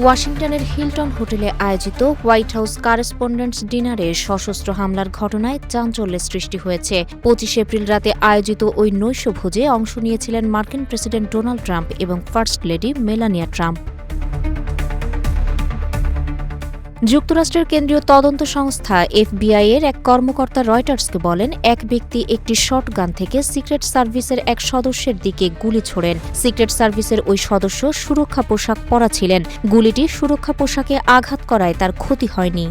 ওয়াশিংটনের হিলটন হোটেলে আয়োজিত হোয়াইট হাউস করেসপন্ডেন্টস ডিনারে সশস্ত্র হামলার ঘটনায় চাঞ্চল্যের সৃষ্টি হয়েছে। ২৫ এপ্রিল রাতে আয়োজিত ওই নৈশভোজে অংশ নিয়েছিলেন মার্কিন প্রেসিডেন্ট ডোনাল্ড ট্রাম্প এবং ফার্স্ট লেডি মেলানিয়া ট্রাম্প। যুক্তরাষ্ট্রের কেন্দ্রীয় তদন্ত সংস্থা FBI এর এক কর্মকর্তা রয়টার্সকে বলেন, এক ব্যক্তি একটি শটগান থেকে সিক্রেট সার্ভিসের এক সদস্যের দিকে গুলি ছোড়েন। সিক্রেট সার্ভিসের ওই সদস্য সুরক্ষা পোশাক পরা ছিলেন। গুলিটি সুরক্ষা পোশাকে আঘাত করায় তার ক্ষতি হয়নি।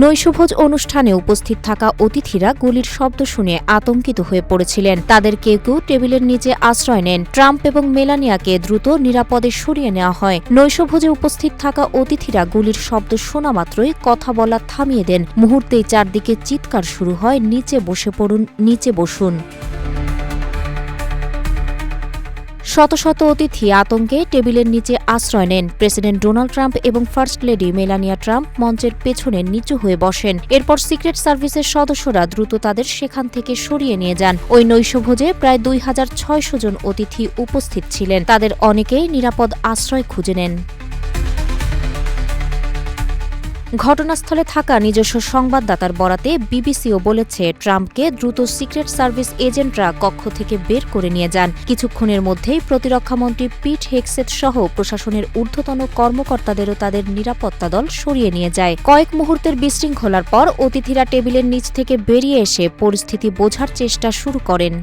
নৈশভোজ অনুষ্ঠানে উপস্থিত থাকা অতিথিরা গুলির শব্দ শুনে আতঙ্কিত হয়ে পড়েছিলেন। তাদের কেউ কেউ টেবিলের নিচে আশ্রয় নেন। ট্রাম্প এবং মেলানিয়াকে দ্রুত নিরাপদে সরিয়ে নেওয়া হয়। নৈশভোজে উপস্থিত থাকা অতিথিরা গুলির শব্দ শোনা মাত্রই কথা বলা থামিয়ে দেন। মুহূর্তেই চারদিকে চিৎকার শুরু হয়, নিচে বসে পড়ুন, নিচে বসুন। শত শত অতিথি আতঙ্কে টেবিলের নিচে আশ্রয় নেন। প্রেসিডেন্ট ডোনাল্ড ট্রাম্প এবং ফার্স্ট লেডি মেলানিয়া ট্রাম্প মঞ্চের পেছনে নিচু হয়ে বসেন। এরপর সিক্রেট সার্ভিসের সদস্যরা দ্রুত তাদের সেখান থেকে সরিয়ে নিয়ে যান। ওই নৈশভোজে প্রায় ২৬০০ জন অতিথি উপস্থিত ছিলেন। তাদের অনেকেই নিরাপদ আশ্রয় খুঁজে নেন। ঘটনাস্থলে থাকা নিজস্ব সংবাদদাতার বরাতে বিবিসিও বলেছে, ট্রাম্পকে দ্রুত সিক্রেট সার্ভিস এজেন্টরা কক্ষ থেকে বের করে নিয়ে যান। কিছুক্ষণের মধ্যেই প্রতিরক্ষামন্ত্রী পিট হেগসেথ সহ প্রশাসনের ঊর্ধ্বতন কর্মকর্তাদেরও তাদের নিরাপত্তা দল সরিয়ে নিয়ে যায়। কয়েক মুহূর্তের বিশৃঙ্খলার পর অতিথিরা টেবিলের নিচ থেকে বেরিয়ে এসে পরিস্থিতি বোঝার চেষ্টা শুরু করেন।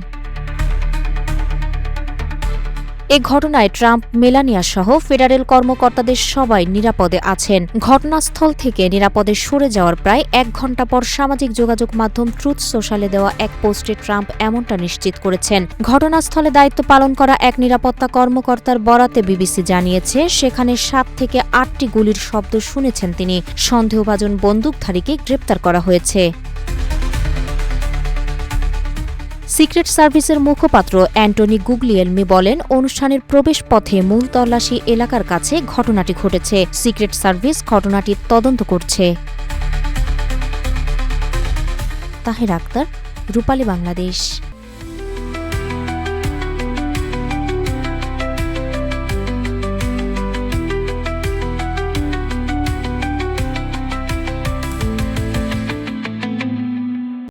এ ঘটনায় ট্রাম্প, মেলানিয়া সহ ফেডারেল কর্মকর্তাদের সবাই নিরাপদে আছেন। ঘটনাস্থল থেকে নিরাপদে সরে যাওয়ার প্রায় ১ ঘণ্টা পর সামাজিক যোগাযোগ মাধ্যম ট্রুথ সোশ্যালে দেওয়া এক পোস্টে ট্রাম্প এমনটা নিশ্চিত করেছেন। ঘটনাস্থলে দায়িত্ব পালন করা এক নিরাপত্তা কর্মকর্তার বরাতে বিবিসি জানিয়েছে, সেখানে ৭ থেকে ৮টি গুলির শব্দ শুনেছেন তিনি। সন্দেহভাজন বন্দুকধারীকে গ্রেপ্তার করা হয়েছে। সিক্রেট সার্ভিসের মুখপাত্র অ্যান্টনি গুগলিয়েলমি বলেন, অনুষ্ঠানের প্রবেশ পথে মূল তল্লাশি এলাকার কাছে ঘটনাটি ঘটেছে। সিক্রেট সার্ভিস ঘটনাটি তদন্ত করছে। তাহের আক্তার, রূপালী বাংলাদেশ।